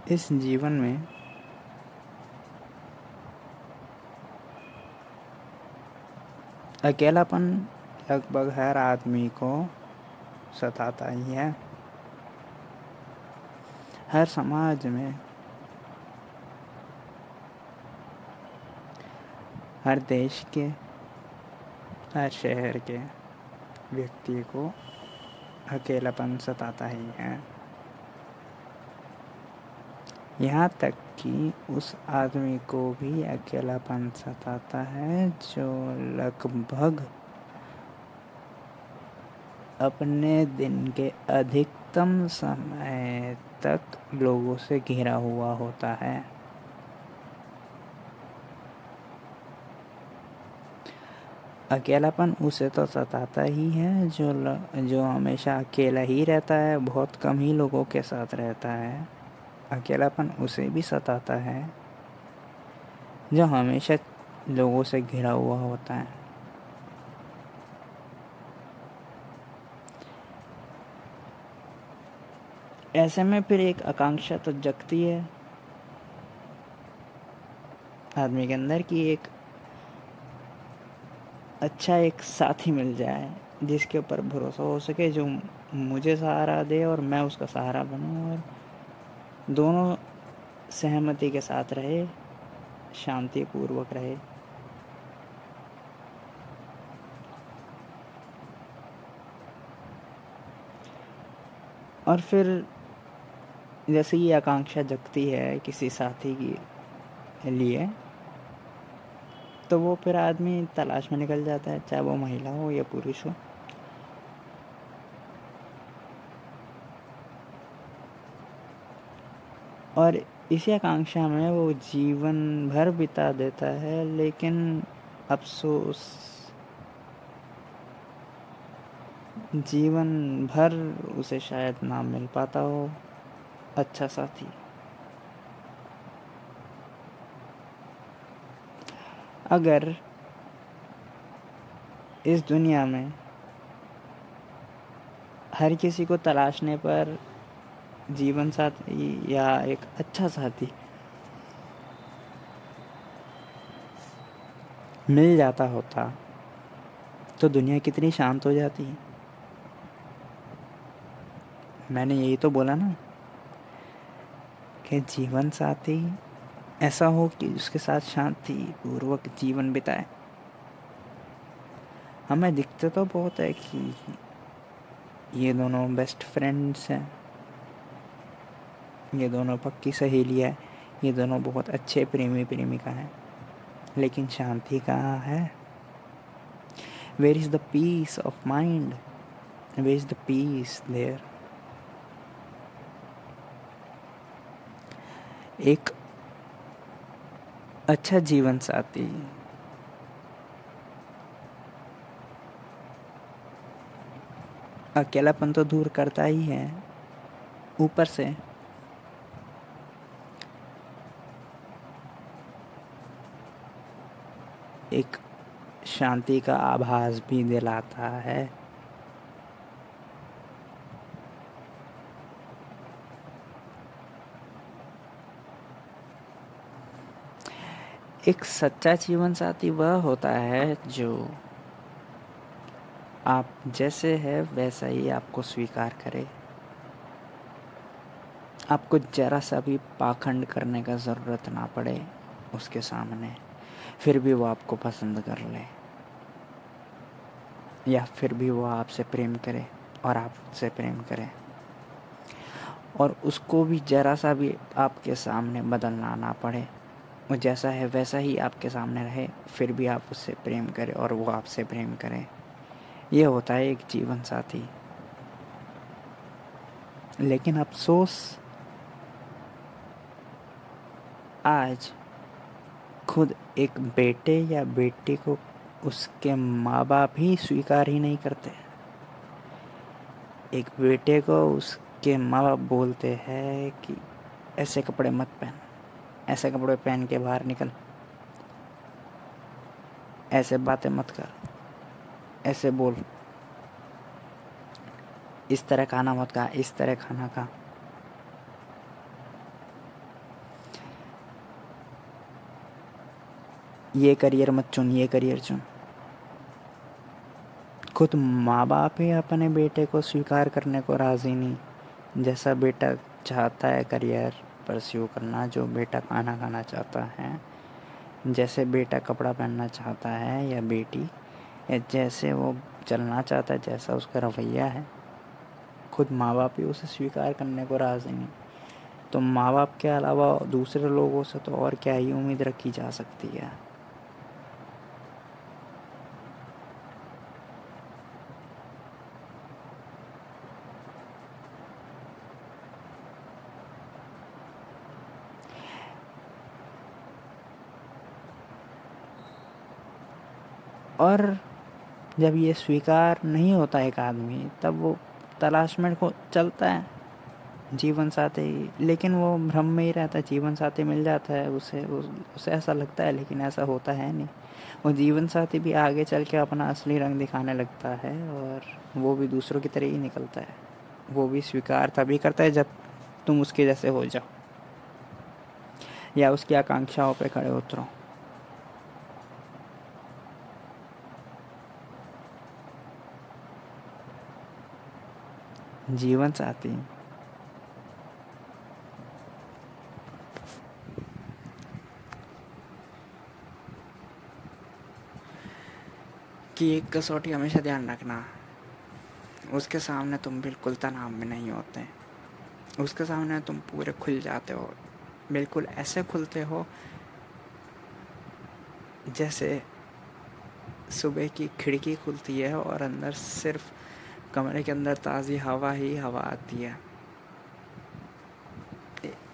इस जीवन में अकेलापन लगभग हर आदमी को सताता ही है। हर समाज में, हर देश के, हर शहर के व्यक्ति को अकेलापन सताता ही है। यहाँ तक कि उस आदमी को भी अकेलापन सताता है जो लगभग अपने दिन के अधिकतम समय तक लोगों से घिरा हुआ होता है। अकेलापन उसे तो सताता ही है जो हमेशा अकेला ही रहता है, बहुत कम ही लोगों के साथ रहता है। अकेलापन उसे भी सताता है जो हमेशा लोगों से घिरा हुआ होता है। ऐसे में फिर एक आकांक्षा तो जगती है आदमी के अंदर कि एक अच्छा एक साथी मिल जाए जिसके ऊपर भरोसा हो सके, जो मुझे सहारा दे और मैं उसका सहारा बनूं, और दोनों सहमति के साथ रहे, शांतिपूर्वक रहे। और फिर जैसे ये आकांक्षा जगती है किसी साथी के लिए, तो वो फिर आदमी तलाश में निकल जाता है, चाहे वो महिला हो या पुरुष हो। और इसी आकांक्षा में वो जीवन भर बिता देता है, लेकिन अफसोस जीवन भर उसे शायद ना मिल पाता हो अच्छा साथी। अगर इस दुनिया में हर किसी को तलाशने पर जीवन साथी या एक अच्छा साथी मिल जाता होता तो दुनिया कितनी शांत हो जाती। मैंने यही तो बोला ना कि जीवन साथी ऐसा हो कि उसके साथ शांति पूर्वक जीवन बिताए। हमें दिखते तो बहुत है कि ये दोनों बेस्ट फ्रेंड्स हैं, ये दोनों पक्की सहेली है, ये दोनों बहुत अच्छे प्रेमी प्रेमिका हैं, लेकिन शांति कहाँ है? Where is the peace of mind? Where is the peace there? एक अच्छा जीवन साथी अकेलापन तो दूर करता ही है, ऊपर से एक शांति का आभास भी दिलाता है। एक सच्चा जीवन साथी वह होता है जो आप जैसे है वैसा ही आपको स्वीकार करे, आपको जरा सा भी पाखंड करने का ज़रूरत ना पड़े उसके सामने, फिर भी वो आपको पसंद कर ले, या फिर भी वो आपसे प्रेम करे और आप उससे प्रेम करें, और उसको भी जरा सा भी आपके सामने बदलना ना पड़े, वो जैसा है वैसा ही आपके सामने रहे, फिर भी आप उससे प्रेम करें और वो आपसे प्रेम करें। ये होता है एक जीवन साथी। लेकिन अफसोस आज खुद एक बेटे या बेटी को उसके माँ बाप ही स्वीकार ही नहीं करते। एक बेटे को उसके माँ बाप बोलते हैं कि ऐसे कपड़े मत पहन, ऐसे कपड़े पहन के बाहर निकल, ऐसे बातें मत कर, ऐसे बोल, इस तरह खाना मत खा, इस तरह खाना खा। ये करियर मत चुन, ये करियर चुन। खुद माँ बाप ही अपने बेटे को स्वीकार करने को राज़ी नहीं। जैसा बेटा चाहता है करियर परस्यू करना, जो बेटा खाना खाना चाहता है, जैसे बेटा कपड़ा पहनना चाहता है या बेटी, या जैसे वो चलना चाहता है, जैसा उसका रवैया है, खुद माँ बाप ही उसे स्वीकार करने को राज़ी नहीं। तो माँ बाप के अलावा दूसरे लोगों से तो और क्या ही उम्मीद रखी जा सकती है। और जब ये स्वीकार नहीं होता एक आदमी, तब वो तलाश में को चलता है जीवन साथी, लेकिन वो भ्रम में ही रहता है। जीवन साथी मिल जाता है उसे ऐसा लगता है, लेकिन ऐसा होता है नहीं। वो जीवन साथी भी आगे चल के अपना असली रंग दिखाने लगता है, और वो भी दूसरों की तरह ही निकलता है। वो भी स्वीकार तभी करता है जब तुम उसके जैसे हो जाओ या उसकी आकांक्षाओं पे खड़े उतरो। जीवन साथी की एक कसौटी हमेशा ध्यान रखना, उसके सामने तुम बिल्कुल तनाव में नहीं होते। उसके सामने तुम पूरे खुल जाते हो, बिल्कुल ऐसे खुलते हो जैसे सुबह की खिड़की खुलती है और अंदर सिर्फ कमरे के अंदर ताज़ी हवा ही हवा आती है।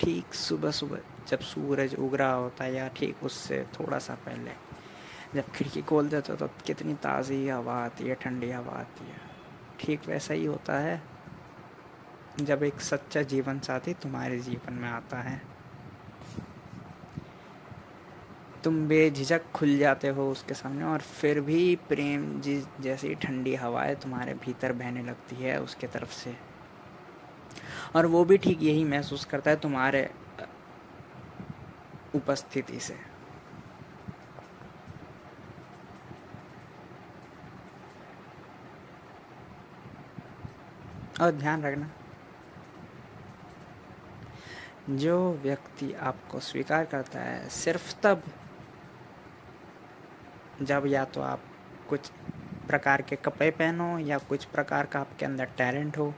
ठीक सुबह सुबह जब सूरज उग रहा होता है, या ठीक उससे थोड़ा सा पहले जब खिड़की खोल देते हो, तो कितनी ताज़ी हवा आती है, ठंडी हवा आती है। ठीक वैसा ही होता है जब एक सच्चा जीवन साथी तुम्हारे जीवन में आता है। तुम बेझिझक खुल जाते हो उसके सामने, और फिर भी प्रेम जैसी ठंडी हवाएं तुम्हारे भीतर बहने लगती है उसके तरफ से। और वो भी ठीक यही महसूस करता है तुम्हारे उपस्थिति से। और ध्यान रखना, जो व्यक्ति आपको स्वीकार करता है सिर्फ तब जब या तो आप कुछ प्रकार के कपड़े पहनो, या कुछ प्रकार का आपके अंदर टैलेंट हो,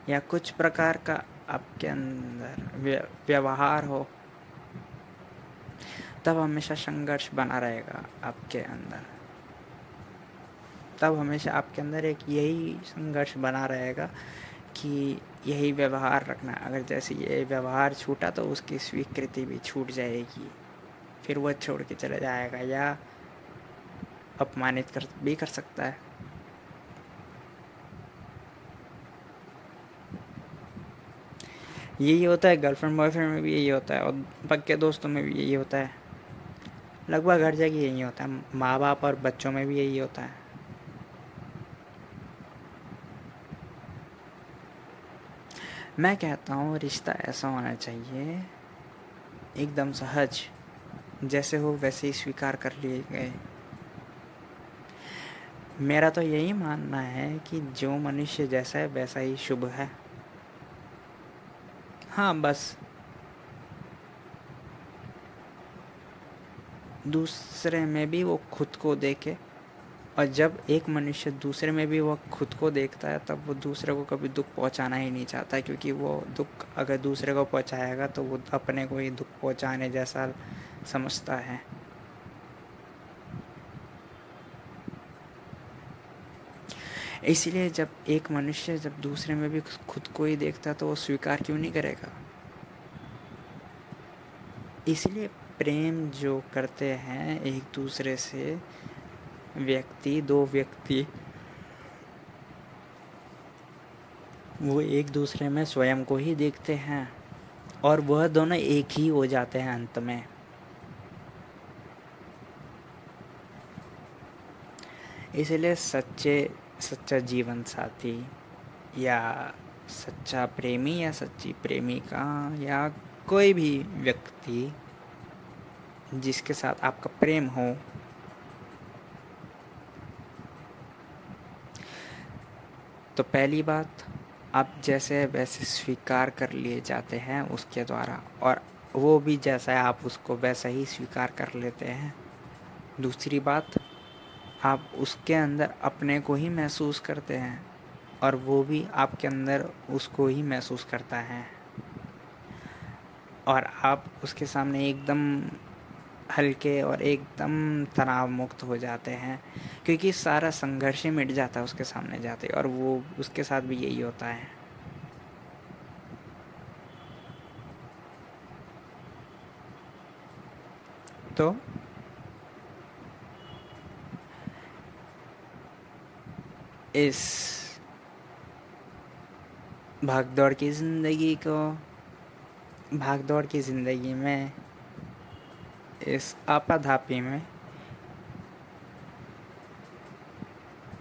या कुछ प्रकार का आपके अंदर व्यवहार हो, तब हमेशा संघर्ष बना रहेगा आपके अंदर। तब हमेशा आपके अंदर एक यही संघर्ष बना रहेगा कि यही व्यवहार रखना। अगर जैसे ये व्यवहार छूटा तो उसकी स्वीकृति भी छूट जाएगी, फिर वह छोड़ के चला जाएगा या अपमानित भी कर सकता है। यही होता है गर्लफ्रेंड बॉयफ्रेंड में भी, यही होता है, और पक्के दोस्तों में भी यही होता है। लगभग हर जगह यही होता है, माँ बाप और बच्चों में भी यही होता है। मैं कहता हूँ रिश्ता ऐसा होना चाहिए एकदम सहज, जैसे हो वैसे ही स्वीकार कर लिए गए। मेरा तो यही मानना है कि जो मनुष्य जैसा है वैसा ही शुभ है। हाँ, बस दूसरे में भी वो खुद को देखे, और जब एक मनुष्य दूसरे में भी वो खुद को देखता है, तब वो दूसरे को कभी दुख पहुंचाना ही नहीं चाहता, क्योंकि वो दुख अगर दूसरे को पहुंचाएगा तो वो अपने को ही दुख पहुंचाने जैसा समझता है। इसलिए जब एक मनुष्य जब दूसरे में भी खुद को ही देखता है, तो वो स्वीकार क्यों नहीं करेगा। इसलिए प्रेम जो करते हैं एक दूसरे से दो व्यक्ति, वो एक दूसरे में स्वयं को ही देखते हैं, और वह दोनों एक ही हो जाते हैं अंत में। इसलिए सच्चा जीवन साथी या सच्चा प्रेमी या सच्ची प्रेमिका या कोई भी व्यक्ति जिसके साथ आपका प्रेम हो, तो पहली बात, आप जैसे वैसे स्वीकार कर लिए जाते हैं उसके द्वारा, और वो भी जैसा है आप उसको वैसा ही स्वीकार कर लेते हैं। दूसरी बात, आप उसके अंदर अपने को ही महसूस करते हैं और वो भी आपके अंदर उसको ही महसूस करता है, और आप उसके सामने एकदम हल्के और एकदम तनाव मुक्त हो जाते हैं, क्योंकि सारा संघर्ष ही मिट जाता है उसके सामने जाते, और वो उसके साथ भी यही होता है। तो इस भागदौड़ की ज़िंदगी में, इस आपाधापी में,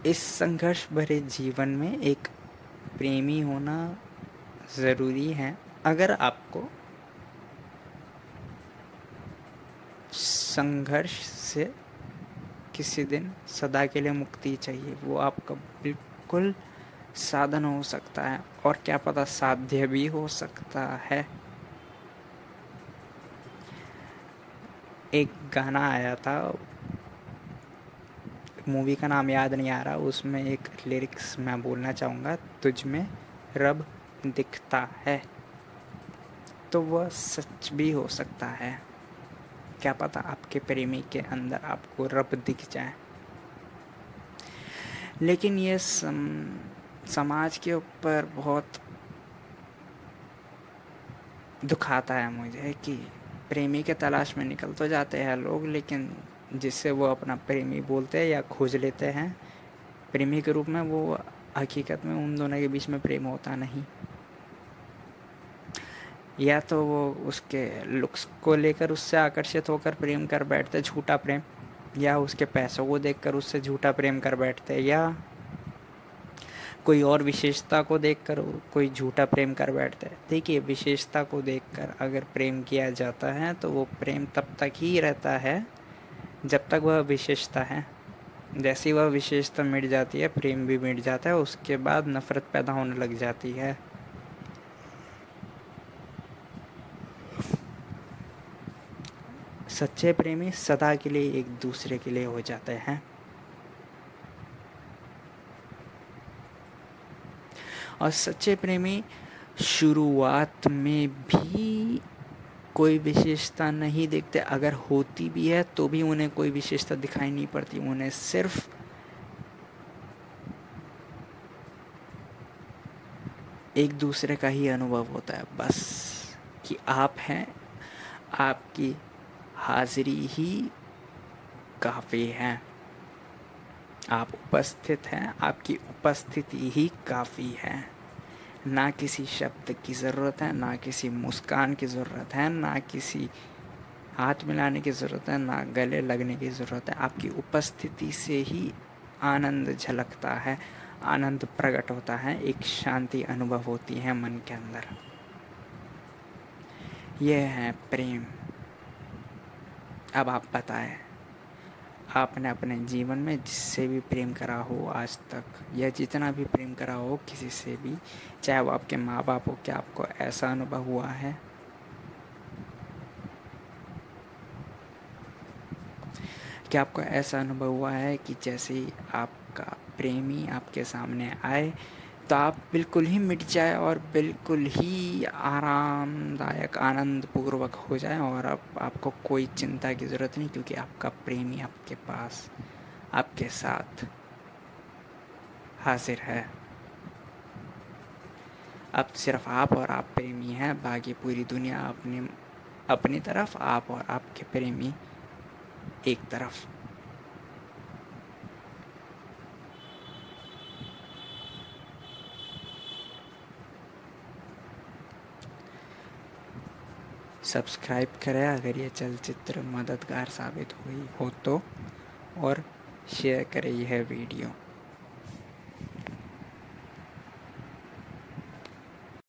इस संघर्ष भरे जीवन में एक प्रेमी होना ज़रूरी है। अगर आपको संघर्ष से किसी दिन सदा के लिए मुक्ति चाहिए, वो आपका बिल्कुल साधन हो सकता है, और क्या पता साध्य भी हो सकता है। एक गाना आया था, मूवी का नाम याद नहीं आ रहा, उसमें एक लिरिक्स मैं बोलना चाहूँगा, तुझ में रब दिखता है। तो वह सच भी हो सकता है। क्या पता आपके प्रेमी के अंदर आपको रब दिख जाए। लेकिन ये समाज के ऊपर बहुत दुख आता है मुझे कि प्रेमी के तलाश में निकल तो जाते हैं लोग, लेकिन जिससे वो अपना प्रेमी बोलते हैं या खोज लेते हैं प्रेमी के रूप में, वो हकीकत में उन दोनों के बीच में प्रेम होता नहीं। या तो वो उसके लुक्स को लेकर उससे आकर्षित होकर प्रेम कर बैठते, झूठा प्रेम, या उसके पैसों को देखकर उससे झूठा प्रेम कर बैठते, या कोई और विशेषता को देखकर कोई झूठा प्रेम कर बैठता है। देखिए, विशेषता को देखकर अगर प्रेम किया जाता है तो वो प्रेम तब तक ही रहता है जब तक वह विशेषता है। जैसी वह विशेषता मिट जाती है, प्रेम भी मिट जाता है, उसके बाद नफरत पैदा होने लग जाती है। सच्चे प्रेमी सदा के लिए एक दूसरे के लिए हो जाते हैं, और सच्चे प्रेमी शुरुआत में भी कोई विशेषता नहीं देखते। अगर होती भी है तो भी उन्हें कोई विशेषता दिखाई नहीं पड़ती, उन्हें सिर्फ एक दूसरे का ही अनुभव होता है बस, कि आप हैं, आपकी हाजिरी ही काफ़ी है, आप उपस्थित हैं, आपकी उपस्थिति ही काफ़ी है। ना किसी शब्द की ज़रूरत है, ना किसी मुस्कान की ज़रूरत है, ना किसी हाथ मिलाने की ज़रूरत है, ना गले लगने की ज़रूरत है। आपकी उपस्थिति से ही आनंद झलकता है, आनंद प्रकट होता है, एक शांति अनुभव होती है मन के अंदर। यह है प्रेम। अब आप बताएं, आपने अपने जीवन में जिससे भी प्रेम करा हो आज तक, या जितना भी प्रेम करा हो किसी से भी, चाहे वो आपके माँ बाप हो, क्या आपको ऐसा अनुभव हुआ है? क्या आपको ऐसा अनुभव हुआ है कि जैसे ही आपका प्रेमी आपके सामने आए तो आप बिल्कुल ही मिट जाए और बिल्कुल ही आरामदायक आनंद पूर्वक हो जाए, और अब आपको कोई चिंता की ज़रूरत नहीं, क्योंकि आपका प्रेमी आपके पास, आपके साथ हाजिर है। अब सिर्फ आप और आप प्रेमी हैं, बाकी पूरी दुनिया अपनी तरफ, आप और आपके प्रेमी एक तरफ। सब्सक्राइब करें अगर ये चलचित्र मददगार साबित हुई हो तो, और शेयर करें यह वीडियो।